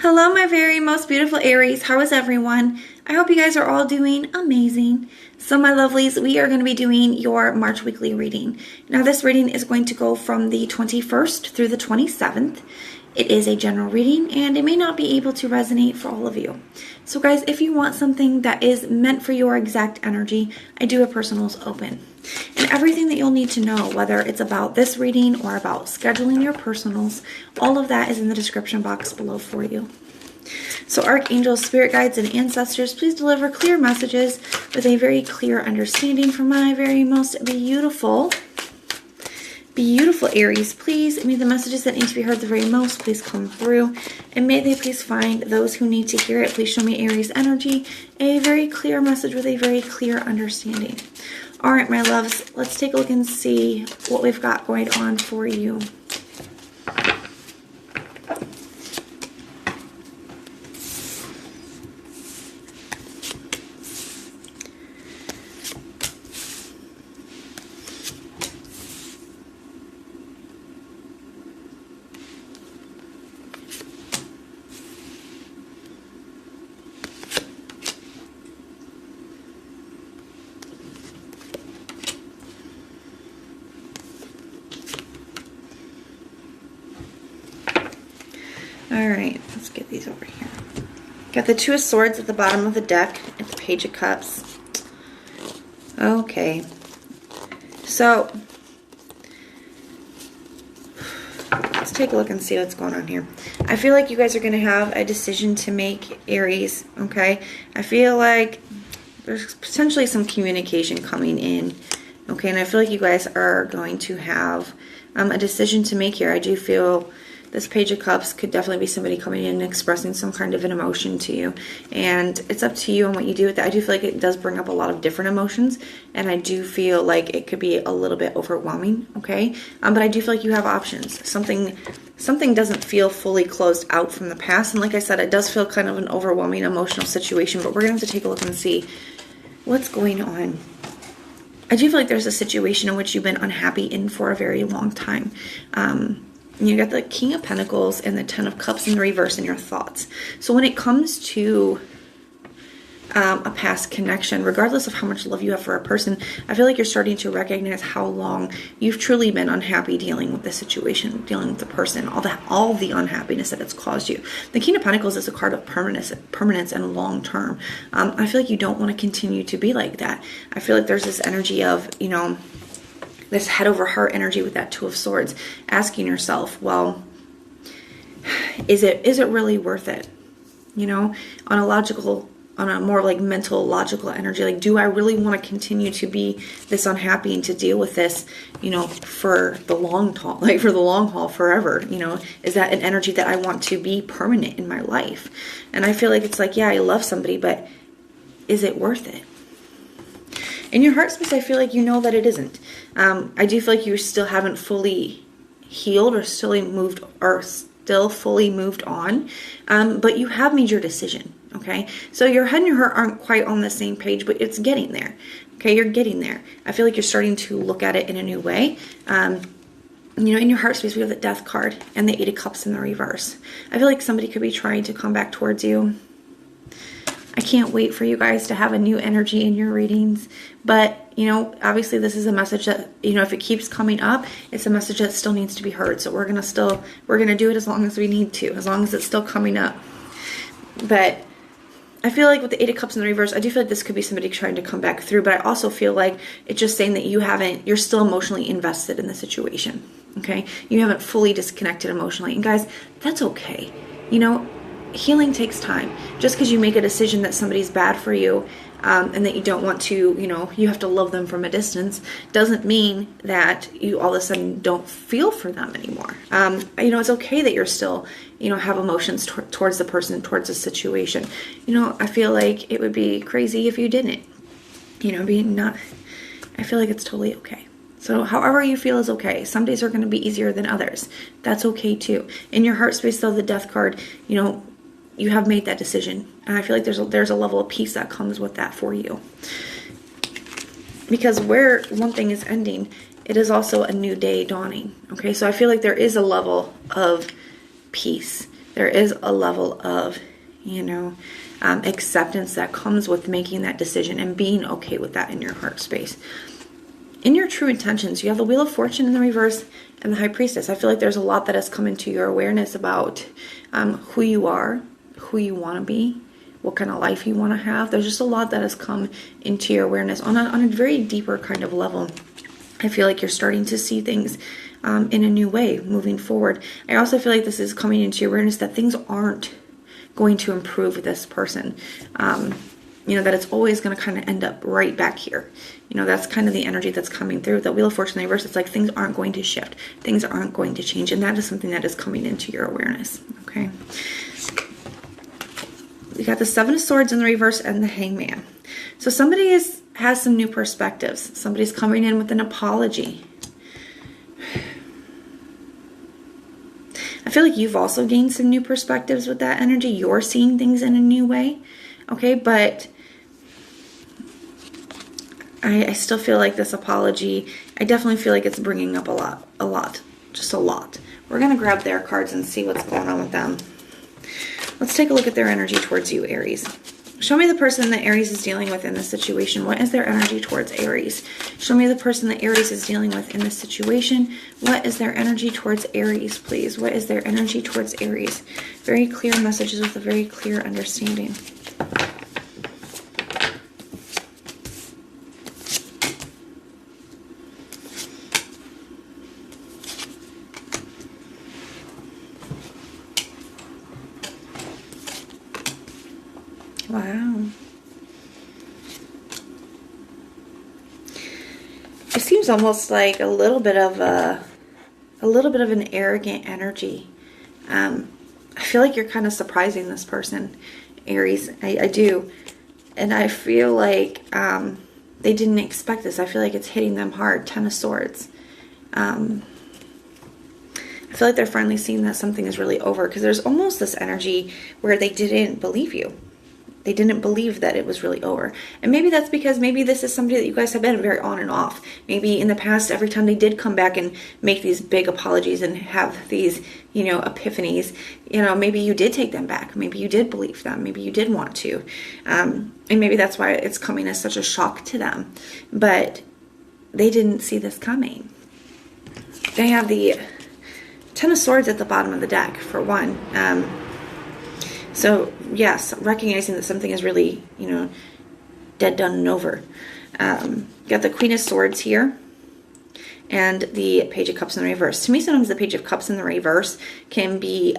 Hello, my very most beautiful Aries. How is everyone? I hope you guys are all doing amazing. So my lovelies, we are going to be doing your March weekly reading. Now this reading is going to go from the 21st through the 27th. It is a general reading and it may not be able to resonate for all of you. So guys, if you want something that is meant for your exact energy, I do have personals open. And everything that you'll need to know, whether it's about this reading or about scheduling your personals, all of that is in the description box below for you. So archangels, spirit guides, and ancestors, please deliver clear messages with a very clear understanding for my very most beautiful Aries. Please, may the messages that need to be heard the very most please come through, and may they please find those who need to hear it. Please show me Aries energy, a very clear message with a very clear understanding. All right, my loves, let's take a look and see what we've got going on for you. All right, let's get these over here. Got the Two of Swords at the bottom of the deck and the Page of Cups. Okay, so let's take a look and see what's going on here. I feel like you guys are going to have a decision to make, Aries, okay? I feel like there's potentially some communication coming in, okay? And I feel like you guys are going to have a decision to make here. I do feel this Page of Cups could definitely be somebody coming in and expressing some kind of an emotion to you. And it's up to you on what you do with that. I do feel like it does bring up a lot of different emotions. And I do feel like it could be a little bit overwhelming, okay? But I do feel like you have options. Something doesn't feel fully closed out from the past. And like I said, it does feel kind of an overwhelming emotional situation. But we're going to have to take a look and see what's going on. I do feel like there's a situation in which you've been unhappy in for a very long time. You got the King of Pentacles and the Ten of Cups in the reverse in your thoughts. So when it comes to a past connection, regardless of how much love you have for a person, I feel like you're starting to recognize how long you've truly been unhappy dealing with the situation, dealing with the person, all the unhappiness that it's caused you. The King of Pentacles is a card of permanence and long term. I feel like you don't want to continue to be like that. I feel like there's this energy of, you know, this head over heart energy with that Two of Swords, asking yourself, well, is it really worth it? You know, on a more like mental, logical energy, like, do I really want to continue to be this unhappy and to deal with this, you know, for the long haul, forever? You know, is that an energy that I want to be permanent in my life? And I feel like it's like, yeah, I love somebody, but is it worth it? In your heart space, I feel like you know that it isn't. I do feel like you still haven't fully healed or still fully moved on, but you have made your decision, okay? So your head and your heart aren't quite on the same page, but it's getting there, okay? You're getting there. I feel like you're starting to look at it in a new way. You know, in your heart space, we have the Death card and the Eight of Cups in the reverse. I feel like somebody could be trying to come back towards you. I can't wait for you guys to have a new energy in your readings. But, you know, obviously this is a message that, you know, if it keeps coming up, it's a message that still needs to be heard. So we're going to do it as long as we need to, as long as it's still coming up. But I feel like with the Eight of Cups in the reverse, I do feel like this could be somebody trying to come back through. But I also feel like it's just saying that you're still emotionally invested in the situation. Okay? You haven't fully disconnected emotionally. And guys, that's okay. You know, healing takes time. Just because you make a decision that somebody's bad for you and that you don't want to, you know, you have to love them from a distance, doesn't mean that you all of a sudden don't feel for them anymore. You know, it's okay that you're still, you know, have emotions towards the person, towards the situation. You know, I feel like it would be crazy if you didn't. You know, I feel like it's totally okay. So however you feel is okay. Some days are going to be easier than others. That's okay too. In your heart space, though, the Death card, you know, you have made that decision. And I feel like there's a level of peace that comes with that for you. Because where one thing is ending, it is also a new day dawning. Okay, so I feel like there is a level of peace there is a level of, you know, acceptance that comes with making that decision and being okay with that in your heart space. In your true intentions, you have the Wheel of Fortune in the reverse and the High Priestess. I feel like there's a lot that has come into your awareness about who you are, who you want to be, what kind of life you want to have. There's just a lot that has come into your awareness on a very deeper kind of level. I feel like you're starting to see things in a new way moving forward. I also feel like this is coming into your awareness that things aren't going to improve with this person. You know, that it's always going to kind of end up right back here. You know, that's kind of the energy that's coming through. The Wheel of Fortune in the reverse, it's like things aren't going to shift. Things aren't going to change. And that is something that is coming into your awareness. Okay. We got the Seven of Swords in the reverse and the Hangman. So somebody has some new perspectives. Somebody's coming in with an apology. I feel like you've also gained some new perspectives with that energy. You're seeing things in a new way. Okay, but I still feel like this apology, I definitely feel like it's bringing up a lot, just a lot. We're going to grab their cards and see what's going on with them. Let's take a look at their energy towards you, Aries. Show me the person that Aries is dealing with in this situation. What is their energy towards Aries? Show me the person that Aries is dealing with in this situation. What is their energy towards Aries, please? What is their energy towards Aries? Very clear messages with a very clear understanding. Wow. It seems almost like a little bit of an arrogant energy. I feel like you're kind of surprising this person, Aries. I do. And I feel like they didn't expect this. I feel like it's hitting them hard. Ten of Swords. I feel like they're finally seeing that something is really over, because there's almost this energy where they didn't believe you. They didn't believe that it was really over. And maybe that's because maybe this is somebody that you guys have been very on and off. Maybe in the past, every time they did come back and make these big apologies and have these, you know, epiphanies, you know, maybe you did take them back. Maybe you did believe them. Maybe you did want to. And maybe that's why it's coming as such a shock to them. But they didn't see this coming. They have the Ten of Swords at the bottom of the deck, for one. So, yes, recognizing that something is really, you know, dead, done, and over. Got the Queen of Swords here and the Page of Cups in the reverse. To me, sometimes the Page of Cups in the reverse can be,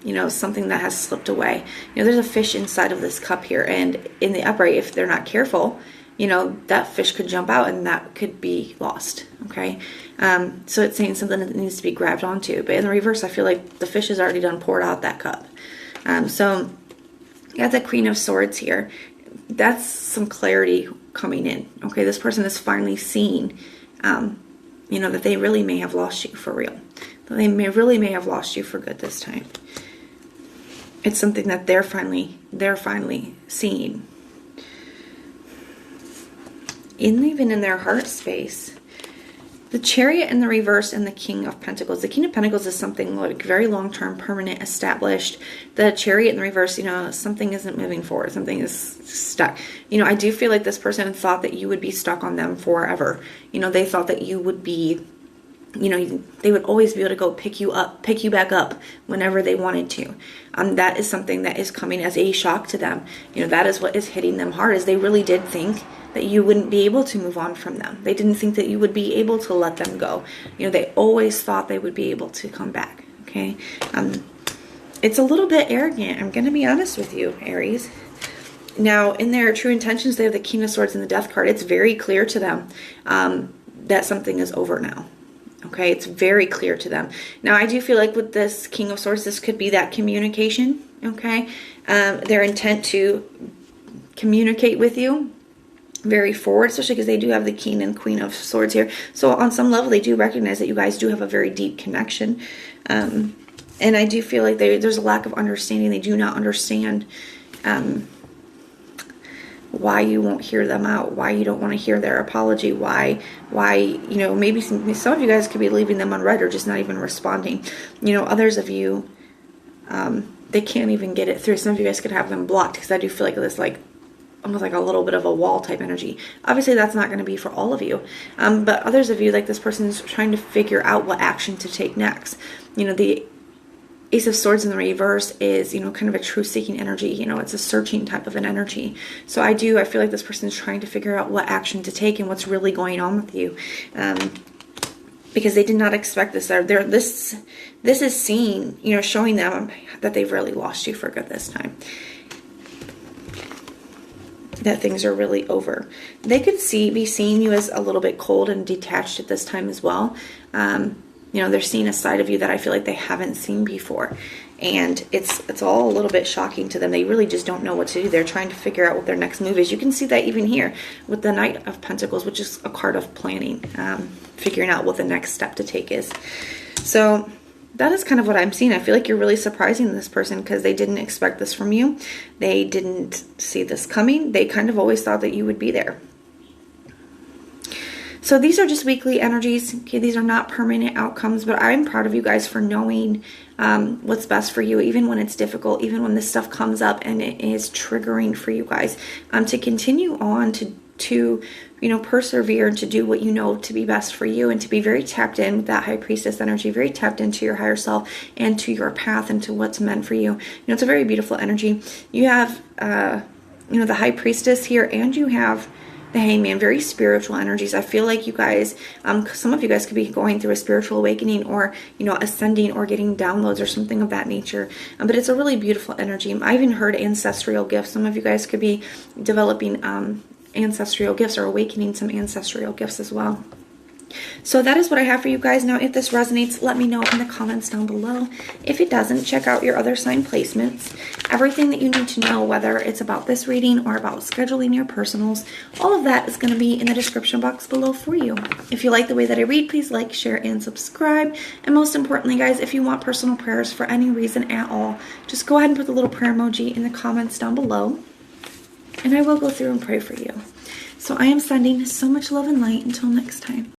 you know, something that has slipped away. You know, there's a fish inside of this cup here, and in the upright, if they're not careful, you know, that fish could jump out and that could be lost, okay? So it's saying something that needs to be grabbed onto. But in the reverse, I feel like the fish has already done poured out that cup. So you got the Queen of Swords here. That's some clarity coming in. Okay, this person is finally seeing, you know, that they really may have lost you for real. That they really may have lost you for good this time. It's something that they're finally seeing. Even in their heart space. The Chariot in the reverse and the King of Pentacles. The King of Pentacles is something like very long-term, permanent, established. The Chariot in the reverse, you know, something isn't moving forward. Something is stuck. You know, I do feel like this person thought that you would be stuck on them forever. You know, they thought that you would be, you know, they would always be able to go pick you back up whenever they wanted to. That is something that is coming as a shock to them. You know, that is what is hitting them hard, is they really did think that you wouldn't be able to move on from them. They didn't think that you would be able to let them go. You know, they always thought they would be able to come back, okay? It's a little bit arrogant. I'm going to be honest with you, Aries. Now, in their true intentions, they have the King of Swords and the Death card. It's very clear to them that something is over now. Okay, it's very clear to them. Now, I do feel like with this King of Swords, this could be that communication, okay? Their intent to communicate with you, very forward, especially because they do have the King and Queen of Swords here. So on some level, they do recognize that you guys do have a very deep connection. And I do feel like there's a lack of understanding. They do not understand why you won't hear them out, why you don't want to hear their apology, why, you know, maybe some of you guys could be leaving them unread or just not even responding. You know, others of you they can't even get it through. Some of you guys could have them blocked, because I do feel like this, like, almost like a little bit of a wall type energy. Obviously, that's not going to be for all of you. But others of you, like this person is trying to figure out what action to take next. You know, the Ace of Swords in the reverse is, you know, kind of a truth-seeking energy. You know, it's a searching type of an energy. So I feel like this person is trying to figure out what action to take and what's really going on with you. Because they did not expect this. This is seeing, you know, showing them that they've really lost you for good this time. That things are really over. They could be seeing you as a little bit cold and detached at this time as well. You know, they're seeing a side of you that I feel like they haven't seen before. And it's all a little bit shocking to them. They really just don't know what to do. They're trying to figure out what their next move is. You can see that even here with the Knight of Pentacles, which is a card of planning, figuring out what the next step to take is. So that is kind of what I'm seeing. I feel like you're really surprising this person because they didn't expect this from you. They didn't see this coming. They kind of always thought that you would be there. So these are just weekly energies. Okay, these are not permanent outcomes, but I'm proud of you guys for knowing what's best for you, even when it's difficult, even when this stuff comes up and it is triggering for you guys, to continue on to you know, persevere and to do what you know to be best for you, and to be very tapped in with that High Priestess energy, very tapped into your higher self and to your path and to what's meant for you. You know, it's a very beautiful energy. You have, you know, the High Priestess here, and you have the Hangman, very spiritual energies. I feel like you guys, some of you guys could be going through a spiritual awakening, or, you know, ascending or getting downloads or something of that nature. But it's a really beautiful energy. I even heard ancestral gifts. Some of you guys could be developing ancestral gifts or awakening some ancestral gifts as well. So that is what I have for you guys. Now, if this resonates, let me know in the comments down below. If it doesn't, check out your other sign placements. Everything that you need to know, whether it's about this reading or about scheduling your personals, all of that is going to be in the description box below for you. If you like the way that I read, please like, share, and subscribe. And most importantly, guys, if you want personal prayers for any reason at all, just go ahead and put the little prayer emoji in the comments down below, and I will go through and pray for you. So I am sending so much love and light. Until next time.